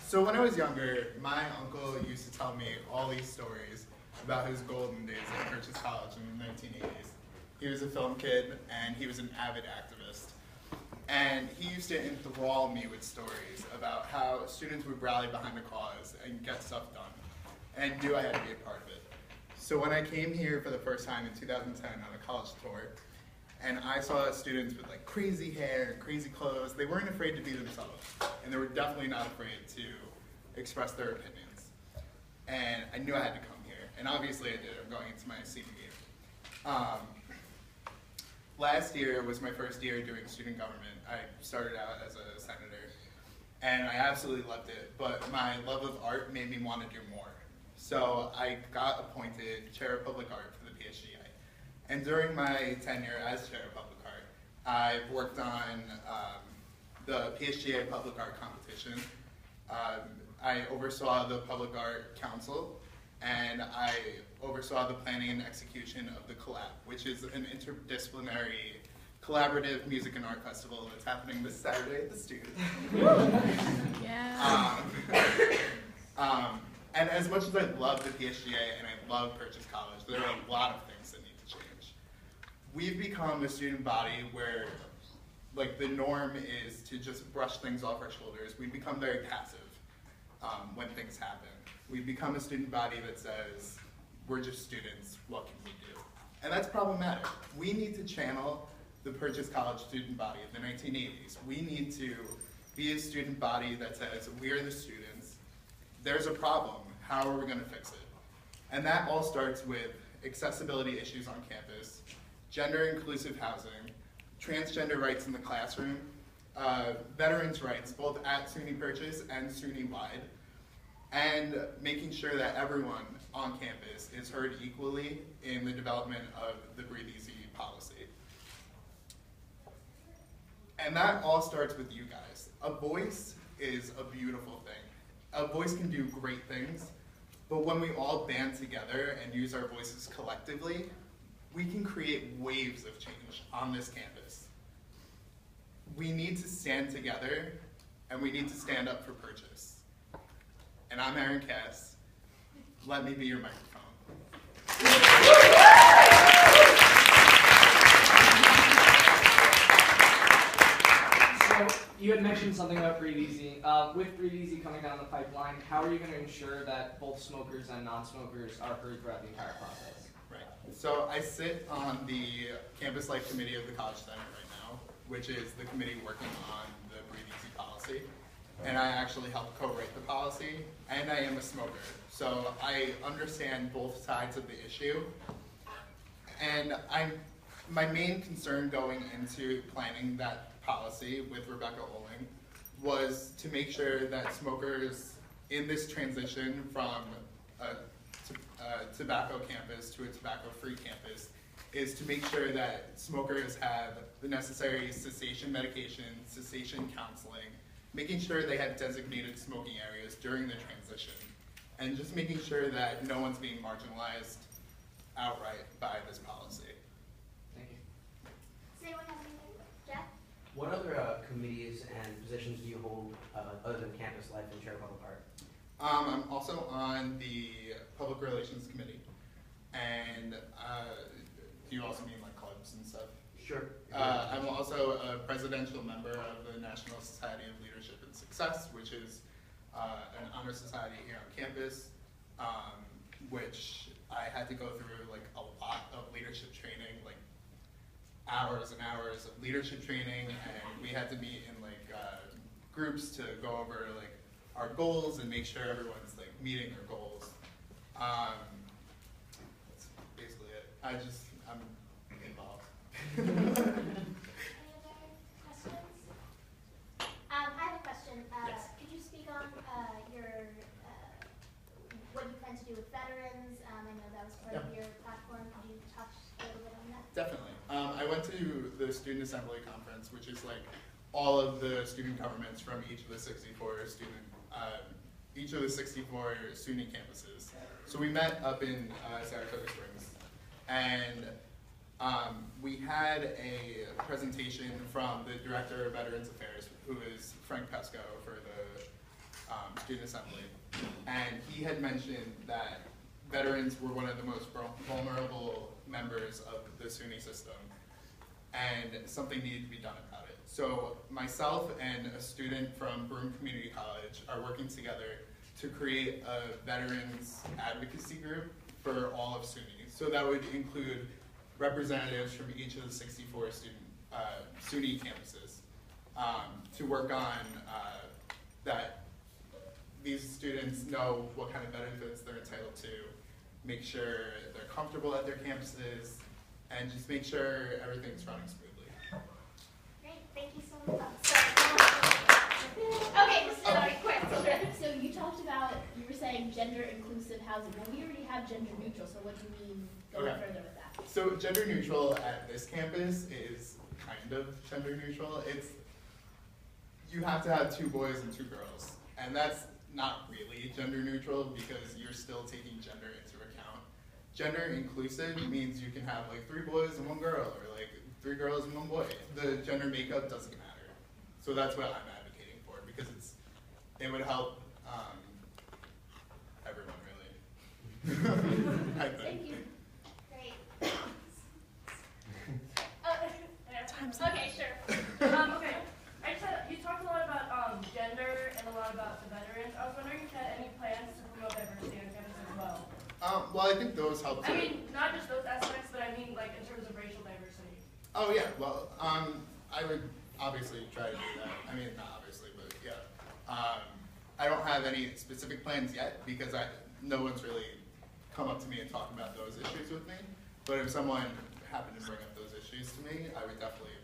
So when I was younger, my uncle used to tell me all these stories about his golden days at Purchase College in the 1980s. He was a film kid, and he was an avid activist. And he used to enthrall me with stories about how students would rally behind a cause and get stuff done, and knew I had to be a part of it. So when I came here for the first time in 2010 on a college tour, and I saw students with like crazy hair and crazy clothes, they weren't afraid to be themselves, and they were definitely not afraid to express their opinions. And I knew I had to come here, and obviously I did. I'm going into my senior year. Last year was my first year doing student government. I started out as a senator, and I absolutely loved it, but my love of art made me want to do more. So I got appointed chair of public art for the PSGA. And during my tenure as chair of public art, I've worked on the PSGA public art competition. I oversaw the Public Art Council, and I oversaw the planning and execution of the Collab, which is an interdisciplinary collaborative music and art festival that's happening this Saturday at the Student. Yeah. And as much as I love the PSGA and I love Purchase College, there are a lot of things that need to change. We've become a student body where like the norm is to just brush things off our shoulders. We've become very passive when things happen. We've become a student body that says, we're just students, what can we do? And that's problematic. We need to channel the Purchase College student body of the 1980s. We need to be a student body that says, we're the students, there's a problem, how are we going to fix it? And that all starts with accessibility issues on campus, gender-inclusive housing, transgender rights in the classroom, veterans' rights, both at SUNY Purchase and SUNY-wide, and making sure that everyone on campus is heard equally in the development of the Breathe Easy policy. And that all starts with you guys. A voice is a beautiful thing. A voice can do great things, but when we all band together and use our voices collectively, we can create waves of change on this campus. We need to stand together, and we need to stand up for Purchase. And I'm Aaron Kass. Let me be your microphone. So you had mentioned something about Breathe Easy. With Breathe Easy coming down the pipeline, how are you going to ensure that both smokers and non-smokers are heard throughout the entire process? Right. So I sit on the Campus Life Committee of the College Senate right now, which is the committee working on the Breathe Easy policy. And I actually helped co-write the policy, and I am a smoker. So I understand both sides of the issue. And my main concern going into planning that policy with Rebecca Oling was to make sure that smokers in this transition from a tobacco campus to a tobacco-free campus is to make sure that smokers have the necessary cessation medication, cessation counseling, making sure they have designated smoking areas during the transition, and just making sure that no one's being marginalized outright by this policy. Thank you. Does anyone have anything? Jeff? What other committees and positions do you hold other than Campus Life and Chair of Public Art? I'm also on the Public Relations Committee, and do you also mean like clubs and stuff? Sure. I'm also a presidential member of the National Society of Leadership and Success, which is an honor society here on campus, which I had to go through like a lot of leadership training, like hours and hours of leadership training, and we had to meet in like groups to go over like our goals and make sure everyone's like meeting their goals. That's basically it. I'm involved. Any other questions? I have a question. Yes. Could you speak on what you plan to do with veterans? I know that was part of your platform. Could you touch a little bit on that? Definitely. I went to the Student Assembly Conference, which is like all of the student governments from each of the 64 SUNY campuses. So we met up in Saratoga Springs, and we had a presentation from the Director of Veterans Affairs, who is Frank Pesco for student assembly, and he had mentioned that veterans were one of the most vulnerable members of the SUNY system, and something needed to be done about it. So myself and a student from Broome Community College are working together to create a veterans advocacy group for all of SUNY. So that would include representatives from each of the 64 SUNY campuses to work on that these students know what kind of benefits they're entitled to, make sure they're comfortable at their campuses, and just make sure everything's running smoothly. Great, thank you so much. Okay, just very quick. So you talked about, you were saying gender inclusive housing. Well, we already have gender neutral, so what do you mean going Okay. further with that? So gender neutral at this campus is kind of gender neutral. You have to have 2 boys and 2 girls, and that's not really gender neutral because you're still taking gender into account. Gender inclusive means you can have like 3 boys and 1 girl, or like 3 girls and 1 boy. The gender makeup doesn't matter. So that's what I'm advocating for, because it would help everyone really. I think. Thank you. Great. Okay, sure. Okay. I just had, you talked a lot about gender and a lot about the veterans. I was wondering if you had any plans to promote diversity on campus as well. Well, I think those help too. I mean, not just those aspects, but I mean like in terms of racial diversity. Oh yeah, well, I would obviously try to do that. I mean, not obviously, but yeah. I don't have any specific plans yet because no one's really come up to me and talked about those issues with me. But if someone happened to bring up those issues to me, I would definitely